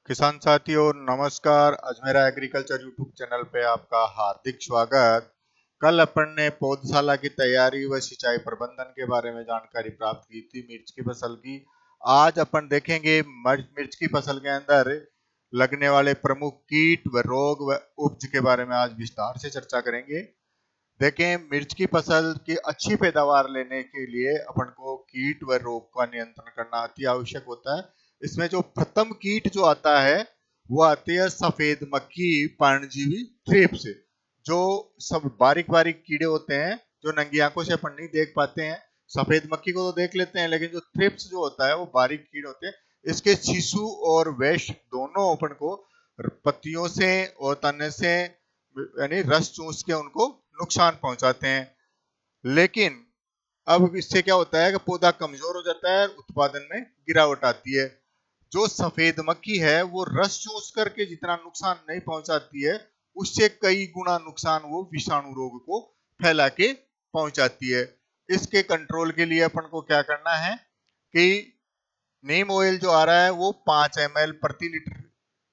किसान साथियों नमस्कार। अजमेरा एग्रीकल्चर यूट्यूब चैनल पे आपका हार्दिक स्वागत। कल अपन ने पौधशाला की तैयारी व सिंचाई प्रबंधन के बारे में जानकारी प्राप्त की थी मिर्च की फसल की। आज अपन देखेंगे मिर्च की फसल के अंदर लगने वाले प्रमुख कीट व रोग व उपज के बारे में आज विस्तार से चर्चा करेंगे। देखें, मिर्च की फसल की अच्छी पैदावार लेने के लिए अपन को कीट व रोग का नियंत्रण करना अति आवश्यक होता है। इसमें जो प्रथम कीट जो आता है वो आती है सफेद मक्खी पर्णजीवी थ्रिप्स। जो सब बारीक बारीक कीड़े होते हैं जो नंगी आंखों से अपन नहीं देख पाते हैं। सफेद मक्खी को तो देख लेते हैं, लेकिन जो थ्रिप्स जो होता है वो बारीक कीड़े होते हैं। इसके शिशु और वैश दोनों अपन को पत्तियों से और तने से यानी रस चूस के उनको नुकसान पहुंचाते हैं। लेकिन अब इससे क्या होता है कि पौधा कमजोर हो जाता है, उत्पादन में गिरावट आती है। जो सफेद मक्खी है वो रस चूस करके जितना नुकसान नहीं पहुंचाती है, उससे कई गुना नुकसान वो विषाणु रोग को फैला के पहुंचाती है। इसके कंट्रोल के लिए अपन को क्या करना है कि नीम ऑयल जो आ रहा है वो 5 ml प्रति लीटर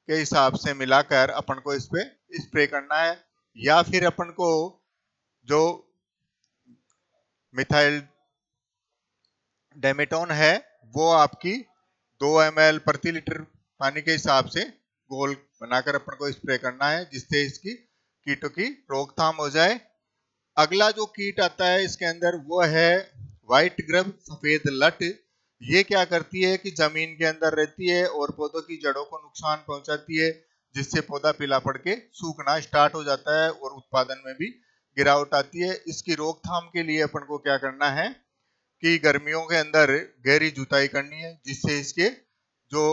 के हिसाब से मिलाकर अपन को इस पे स्प्रे करना है। या फिर अपन को जो मिथाइल डेमेटोन है वो आपकी 2 ml प्रति लीटर पानी के हिसाब से घोल बनाकर अपन को स्प्रे करना है, जिससे इसकी कीटों की रोकथाम हो जाए। अगला जो कीट आता है इसके अंदर वो है व्हाइट ग्रब सफेद लट। ये क्या करती है कि जमीन के अंदर रहती है और पौधों की जड़ों को नुकसान पहुंचाती है, जिससे पौधा पीला पड़ के सूखना स्टार्ट हो जाता है और उत्पादन में भी गिरावट आती है। इसकी रोकथाम के लिए अपन को क्या करना है कि गर्मियों के अंदर गहरी जुताई करनी है, जिससे इसके जो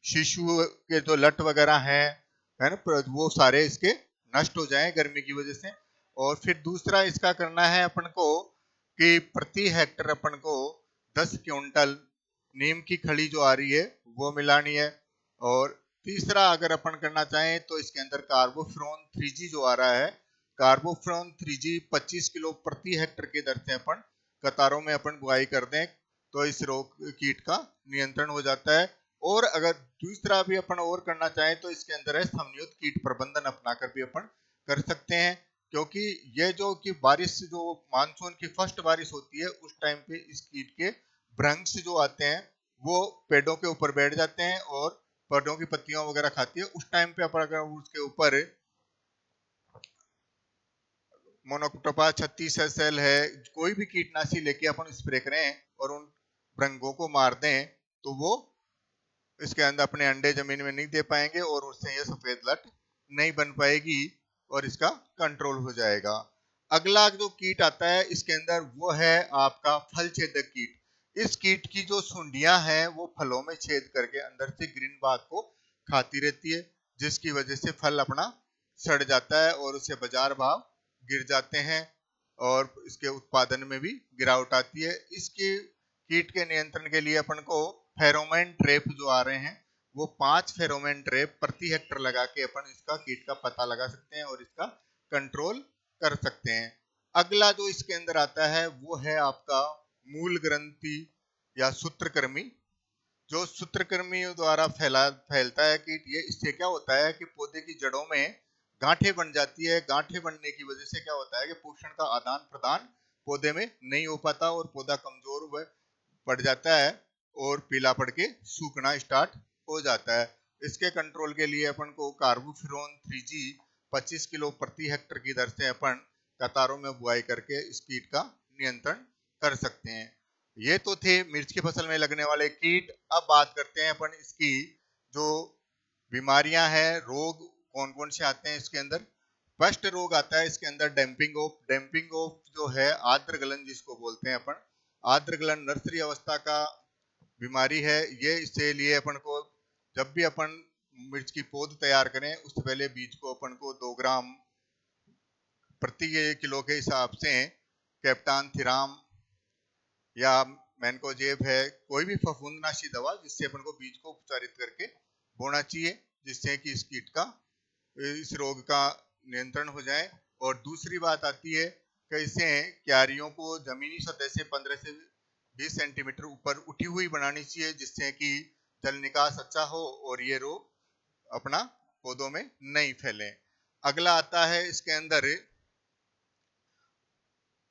शिशु के जो लट वगैरह हैं है ना वो सारे इसके नष्ट हो जाएं गर्मी की वजह से। और फिर दूसरा इसका करना है अपन को कि प्रति हेक्टर अपन को 10 क्विंटल नीम की खली जो आ रही है वो मिलानी है। और तीसरा अगर अपन करना चाहें तो इसके अंदर कार्बोफ्यूरॉन 3G जो आ रहा है, कार्बोफ्यूरॉन 3G 25 किलो प्रति हेक्टर के दर से अपन कतारों में अपन बुआई कर दें तो इस रोग कीट का नियंत्रण हो जाता है। और अगर दूसरा भी अपन और करना चाहें तो इसके अंदर है समन्वित कीट प्रबंधन अपनाकर भी अपन कर सकते हैं। क्योंकि ये जो कि बारिश जो मानसून की फर्स्ट बारिश होती है उस टाइम पे इस कीट के भ्रंश जो आते हैं वो पेड़ों के ऊपर बैठ जाते हैं और पेड़ों की पत्तियां वगैरह खाती है। उस टाइम पे अपन अगर उसके ऊपर मोनोक्रोटोफा 36 SL है, कोई भी कीटनाशी लेके अपन स्प्रे करें और उन भ्रंगों को मार दें तो वो इसके अंदर अपने अंडे जमीन में नहीं दे पाएंगे और उससे ये सफेद लट नहीं बन पाएगी और इसका कंट्रोल हो जाएगा। अगला जो कीट आता है इसके अंदर वो है आपका फल छेदक कीट। इस कीट की जो सुंडियां हैं वो फलों में छेद करके अंदर से ग्रीन भाग को खाती रहती है, जिसकी वजह से फल अपना सड़ जाता है और उससे बाजार भाव गिर जाते हैं और इसके उत्पादन में भी गिरावट आती है। इसकी कीट के नियंत्रण के लिए अपन को फेरोमोन ट्रैप जो आ रहे हैं वो 5 फेरोमोन ट्रैप प्रति हेक्टर लगा के अपन इसका कीट का पता लगा सकते हैं और इसका कंट्रोल कर सकते हैं। अगला जो इसके अंदर आता है वो है आपका मूल ग्रंथि या सूत्रकृमि। जो सूत्रकृमि द्वारा फैलता है कीट, ये इससे क्या होता है कि पौधे की जड़ों में गांठें बन जाती है। गांठें बनने की वजह से क्या होता है कि पोषण का आदान प्रदान पौधे में नहीं हो पाता और पौधा कमजोर पड़ जाता है और पीला पड़ के सूखना स्टार्ट हो जाता है। इसके कंट्रोल के लिए अपन को कार्बोफ्यूरॉन 3G 25 किलो प्रति हेक्टर की दर से अपन कतारों में बुआई करके इस कीट का नियंत्रण कर सकते हैं। ये तो थे मिर्च की फसल में लगने वाले कीट। अब बात करते हैं अपन इसकी जो बीमारियां हैं, रोग कौन कौन से आते हैं इसके अंदर। फर्स्ट रोग आता है इसके अंदर डैम्पिंग ऑफ। डैम्पिंग ऑफ जो है आर्द्र गलन जिसको बोलते हैं अपन, आर्द्र गलन नर्सरी अवस्था का बीमारी है। ये इससे लिए अपन को जब भी अपन मिर्च की पौध तैयार करें उससे पहले बीज को अपन को 2 ग्राम प्रति किलो के हिसाब से कैप्टान थिराम या मैनकोजेब है, कोई भी फफूंदनाशी दवा जिससे अपन को बीज को उपचारित करके बोना चाहिए, जिससे कि इस कीट का इस रोग का नियंत्रण हो जाए। और दूसरी बात आती है कि इसे क्यारियों को जमीनी सतह से 15 से 20 सेंटीमीटर ऊपर उठी हुई बनानी चाहिए, जिससे कि जल निकास अच्छा हो और ये रोग अपना पौधों में नहीं फैले। अगला आता है इसके अंदर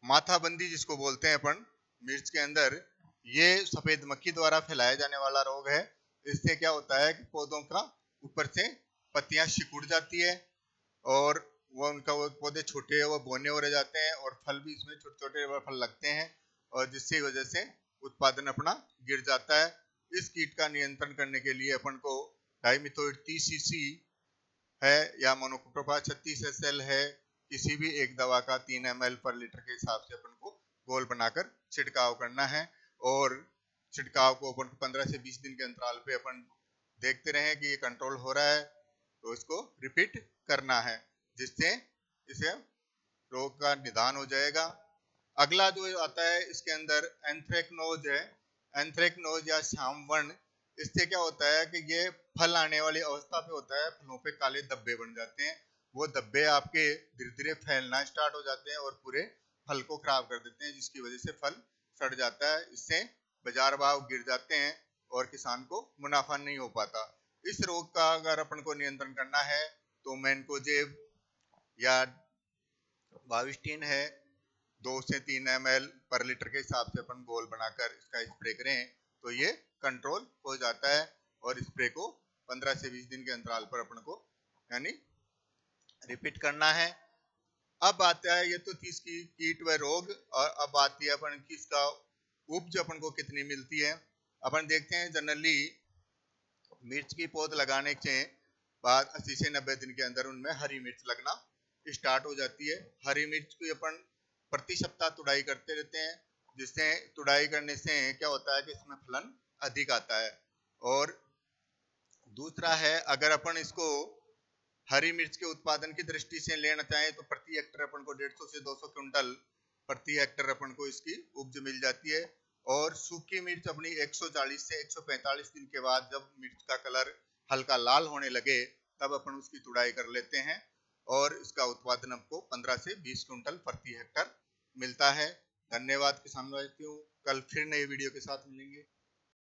माथाबंदी, जिसको बोलते हैं अपन मिर्च के अंदर। ये सफेद मक्खी द्वारा फैलाया जाने वाला रोग है। इससे क्या होता है कि पौधों का ऊपर से पत्तियां सिकुड़ जाती है और वो पौधे छोटे वो बौने हो रह जाते हैं और फल भी इसमें छोटे छोटे फल लगते हैं और जिसकी वजह से उत्पादन अपना गिर जाता है। इस कीट का नियंत्रण करने के लिए अपन को डाइमिथोइड 30 सीसी है या मोनोक्रोटोफा 36 SL है, किसी भी एक दवा का 3 ml पर लीटर के हिसाब से अपन को घोल बनाकर छिड़काव करना है। और छिड़काव को अपन 15 से 20 दिन के अंतराल पे अपन देखते रहें कि ये कंट्रोल हो रहा है, तो इसको रिपीट करना है, जिससे इसे रोग का निदान हो जाएगा। अगला जो आता है इसके अंदर एंथ्रेक्नोज है। एंथ्रेक्नोज या श्यामवर्ण, इससे क्या होता है कि ये फल आने वाली अवस्था पे होता है, फलों पे काले धब्बे बन जाते हैं। वो धब्बे आपके धीरे धीरे फैलना स्टार्ट हो जाते हैं और पूरे फल को खराब कर देते हैं, जिसकी वजह से फल सड़ जाता है। इससे बाजार भाव गिर जाते हैं और किसान को मुनाफा नहीं हो पाता। इस रोग का अगर अपन को नियंत्रण करना है तो मैनकोजेब या बाविस्टीन है 2 से 3 ml पर लीटर के हिसाब से अपन घोल बनाकर इसका स्प्रे करें तो ये कंट्रोल हो जाता है। और स्प्रे को 15 से 20 दिन के अंतराल पर अपन को यानी रिपीट करना है। अब आता है ये तो 30 की कीट व रोग, और अब आती है अपन की इसका उपज अपन को कितनी मिलती है। अपन देखते हैं जनरली मिर्च की पौध लगाने के बाद 80 से 90 दिन के अंदर उनमें हरी मिर्च लगना स्टार्ट हो जाती है। हरी मिर्च की अपन प्रति सप्ताह तुड़ाई करते रहते हैं, जिससे तुड़ाई करने से क्या होता है कि इसमें फलन अधिक आता है। और दूसरा है, अगर अपन इसको हरी मिर्च के उत्पादन की दृष्टि से लेना चाहें तो प्रति हेक्टर अपन को 150 से 200 क्विंटल प्रति हेक्टर अपन को इसकी उपज मिल जाती है। और सूखी मिर्च अपनी 140 से 145 दिन के बाद जब मिर्च का कलर हल्का लाल होने लगे तब अपन उसकी तुड़ाई कर लेते हैं और इसका उत्पादन आपको 15 से 20 क्विंटल प्रति हेक्टर मिलता है। धन्यवाद किसान भाइयों, कल फिर नए वीडियो के साथ मिलेंगे।